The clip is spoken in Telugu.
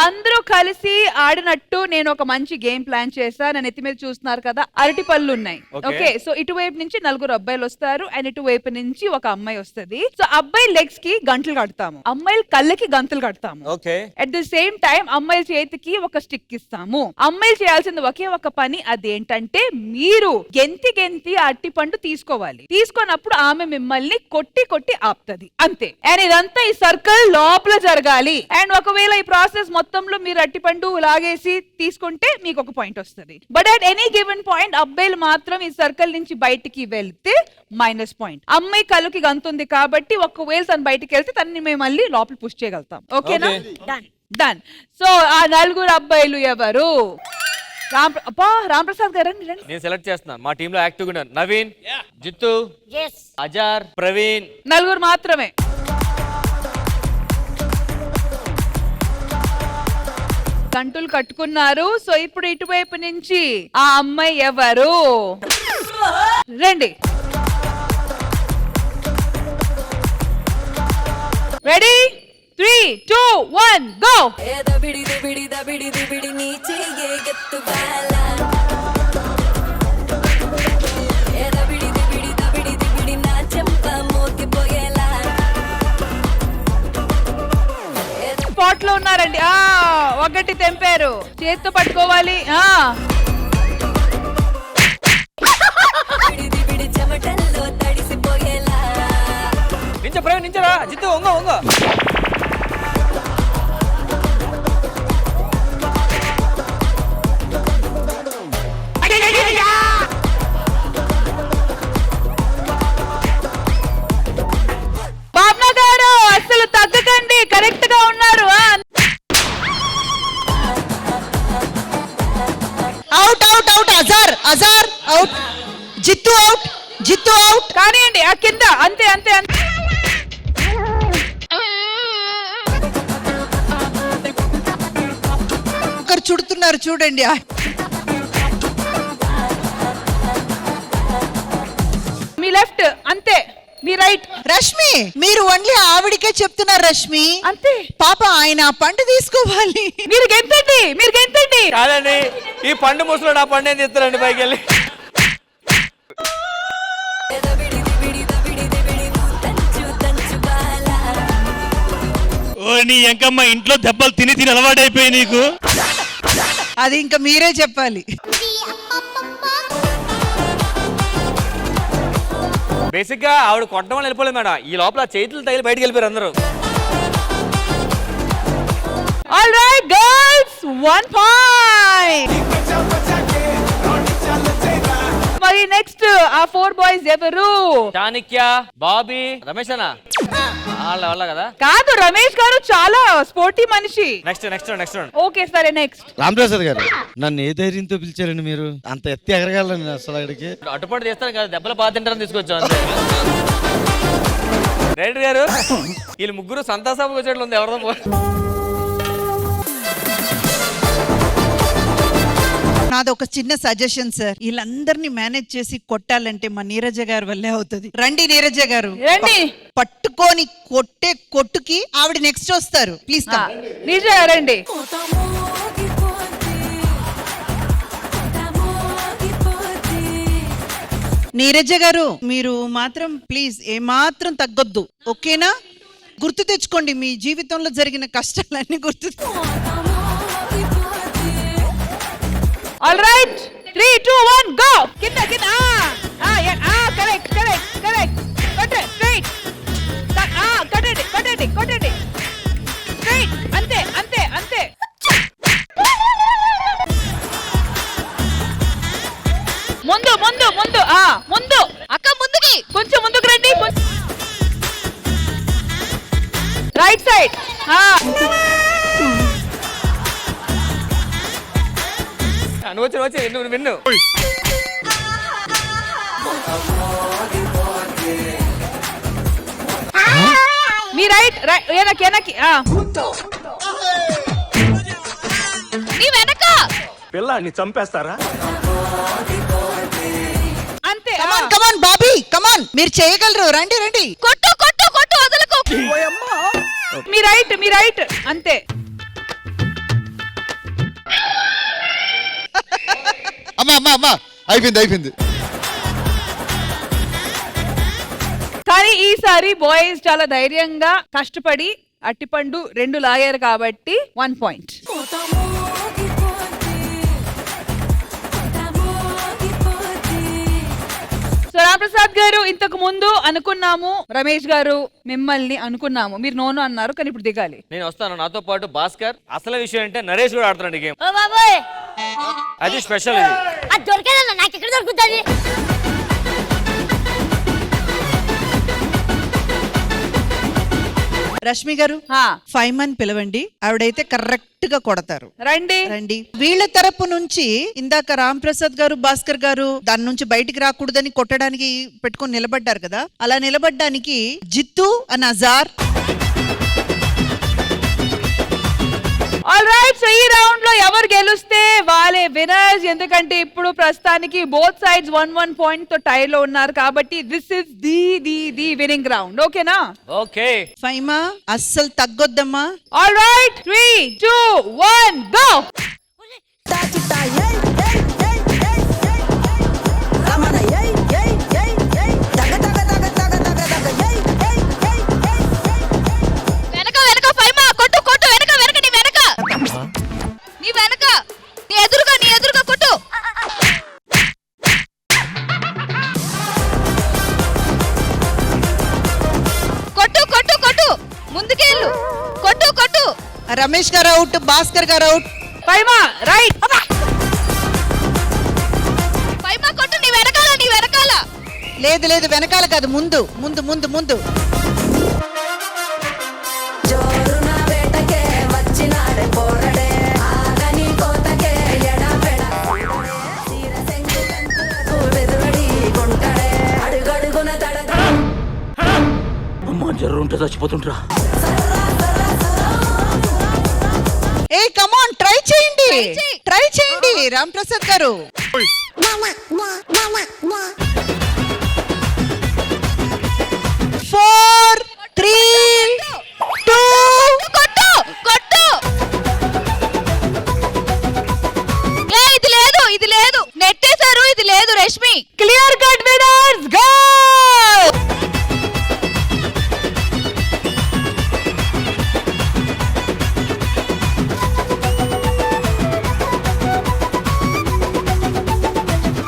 అందరూ కలిసి ఆడినట్టు నేను ఒక మంచి గేమ్ ప్లాన్ చేశా. నన్ను ఎత్తి మీద చూస్తున్నారు కదా, అరటి పళ్ళు ఉన్నాయి. ఓకే, సో ఇటువైపు నుంచి 4 అబ్బాయిలు వస్తారు అండ్ ఇటువైపు నుంచి ఒక అమ్మాయి వస్తుంది. సో అబ్బాయి లెగ్స్ కి గంటలు కడతాము, అమ్మాయిల కళ్ళకి గంతలు కడతాము. అట్ ద సేమ్ టైం అమ్మాయిల చేతికి ఒక స్టిక్ ఇస్తాము. అమ్మాయిలు చేయాల్సింది ఒకే ఒక పని, అదేంటంటే మీరు గెంతి గెంతి అరటి పండు తీసుకోవాలి. తీసుకున్నప్పుడు ఆమె మిమ్మల్ని కొట్టి కొట్టి ఆపుతుంది, అంతే. అండ్ ఇదంతా ఈ సర్కిల్ లోపల జరగాలి. అండ్ ఒకవేళ ఈ ప్రాసెస్ మొత్తంలో మీరు అరటిపండు లాగేసి తీసుకుంటే మీకు ఒక పాయింట్ వస్తుంది. But at any given point అబ్బాయిలు మాత్రం ఈ సర్కిల్ నుంచి బయటికి వెళ్తే మైనస్ పాయింట్. అమ్మాయి కళ్ళకి గంతుంది కాబట్టి ఒకవేళ తను బయటికి వెళ్తే తనని మేము మళ్ళీ లోపల పుష్ చేయగలుగుతాం. ఓకేనా? డన్. సో ఆ 4 అబ్బాయిలు ఎవరు? రాంప్రసాద్ గారు నేను సెలెక్ట్ చేస్తున్నా. మా టీమ్ లో యాక్టివ్ గా నవీన్, జిత్తు, అజార్, ప్రవీణ్, 4 మాత్రమే. గంటలు కట్టుకున్నారు. సో ఇప్పుడు ఇటువైపు నుంచి ఆ అమ్మాయి ఎవరు? రండి. రెడీ? 3, 2, 1 గో. స్పాట్ లో ఉన్నారండి. ఒకటి తెంపారు, చేత్తో పట్టుకోవాలి. నించరా జిత్తు, ఒంగో ఒంగో. బాబ్నా గారు అసలు తగ్గకండి, కరెక్ట్ గా ఉన్నారు. Out out out. Azhar out. Jittu out. కానివ్వండి, ఆ కింద అంతే అంతే అంతే. ఒకరు చుడుతున్నారు చూడండి. మీ లెఫ్ట్ అంతే, మీ రైట్. రష్మి, మీరు ఓన్లీ ఆవిడికే చెప్తున్నారు రష్మి, అంతే. పాప ఆయన పండు తీసుకోవాలి. మీరు గెంతండి. కాదండి, ఈ పండు ముసలో నా పండు ఏం తీస్తారండి పైకి వెళ్ళి. ఓ నీ ఎంకమ్మ, ఇంట్లో దెబ్బలు తిని అలవాటైపోయి నీకు. అది ఇంకా మీరే చెప్పాలి. బేసిక్ గా ఆవిడ కొట్టడం వల్ల వెళ్ళిపోలేదు మేడం. ఈ లోపల చేతులు తగిలి బయటకు వెళ్ళిపోయారు అందరూ. All right girls, 1 point. మరి నెక్స్ట్ ఆ 4 బాయ్స్ ఎవరు? చాణిక్య, బాబీ, రమేష్ అన్న వాళ్ళ కదా. కాదు, రమేష్ గారు చాలా స్పోర్టీ మనిషి. నెక్స్ట్. ఓకే సరే, నెక్స్ట్. రామప్రసాద్ గారు, నన్ను ఏ ధైర్యంతో పిలిచారండి మీరు? అంత ఎత్తి ఎగరగలను అసలు అక్కడికి. అటుపడి చేస్తాను కదా, దెబ్బలు బాగా తింటారని తీసుకొచ్చాం అంతే. రైడర్ గారు, వీళ్ళు ముగ్గురు సంతాసాపు వచ్చేట్లు ఉంది. ఎవరితో నాది ఒక చిన్న సజెషన్ సార్, వీళ్ళందరినీ మేనేజ్ చేసి కొట్టాలంటే మా నీరజ గారి వల్లే అవుతుంది. రండి నీరజ గారు, రండి. పట్టుకొని కొట్టే కొట్టుకి ఆవిడ నెక్స్ట్ వస్తారు. ప్లీజ్ నీరజ రండి. నీరజ గారు, మీరు మాత్రం ప్లీజ్ ఏమాత్రం తగ్గొద్దు, ఓకేనా? గుర్తు తెచ్చుకోండి, మీ జీవితంలో జరిగిన కష్టాలన్నీ గుర్తు. All right, 3, 2, 1 go. కింద కరెక్ట్. కొట్టే స్ట్రైట్. కొట్టండి స్ట్రైట్. అంతే. ముందు అక్క, ముందుకి కొంచెం ముందుకు రండి. Right side. నువ్వు విన్ను. మీ రైట్, వెనక్కి. నీ వెనక పిల్లాన్ని చంపేస్తారా? అంతే. కమాన్ బాబీ, కమాన్, మీరు చేయగలరు. రండి. కొట్టు వదలకు. మీ రైట్ అంతే. అమ్మా అయిపోయింది కానీ ఈసారి బాయ్స్ చాలా ధైర్యంగా కష్టపడి అట్టిపండు 2 లాగారు కాబట్టి 1 పాయింట్. సో రామప్రసాద్ గారు, ఇంతకు ముందు అనుకున్నాము రమేష్ గారు మిమ్మల్ని అనుకున్నాము, మీరు నోను అన్నారు, కానీ ఇప్పుడు దిగాలి. నేను వస్తాను, నాతో పాటు భాస్కర్. అసలు విషయం అంటే నరేష్ కూడా ఆడుతున్నాడు గేమ్. ఓ బాబోయ్, అది స్పెషల్. ఇది అది దొరికేదన్నా నాకు ఎక్కడ దొరుకుతుంది? రష్మి గారు హా, ఫైమన్ పిలవండి, ఆవిడైతే కరెక్ట్ గా కొడతారు. రండి. రండి. వీళ్ళ తరపు నుంచి ఇందాక రామ్ ప్రసాద్ గారు, భాస్కర్ గారు దాని నుంచి బయటికి రాకూడదని కొట్టడానికి పెట్టుకొని నిలబడ్డారు కదా, అలా నిలబడ్డానికి Jittu and Azhar. All right, so ఈ రౌండ్ లో ఎవరు గెలుస్తే వాళ్ళే విన్నర్స్. ఎందుకంటే ఇప్పుడు ప్రస్తుతానికి బోత్ సైడ్స్ 1-1 పాయింట్ తో టై లో ఉన్నారు కాబట్టి this is the winnowing round. ఓకేనా? ఓకే. ఫైమా అస్సలు తగ్గొద్దమ్మా. All right, 3, 2, 1 go. వెనక వెనక ఫైమా, కొట్టు కొట్టు, వెనక వెనక, నీ వెనక, నీ వెనక, నీ ఎదురుగా కొట్టు. కొట్టు కొట్టు కొట్టు, ముందుకెళ్ళు, కొట్టు కొట్టు. రమేష్ గారు అవుట్, భాస్కర్ గారు అవుట్. ఫైమా రైట్. ఫైమా కొట్టు, నీ వెనకాల, నీ వెనకాల. లేదు లేదు, వెనకాల కాదు, ముందు ముందు ముందు ముందు. అమ్మా జర్రు ఉంటే చచ్చిపోతుంటరా. ఏ కమాన్, ట్రై చేయండి రామ్ ప్రసాద్ గారు. 4, 3, 2. కొట్టు కొట్టు.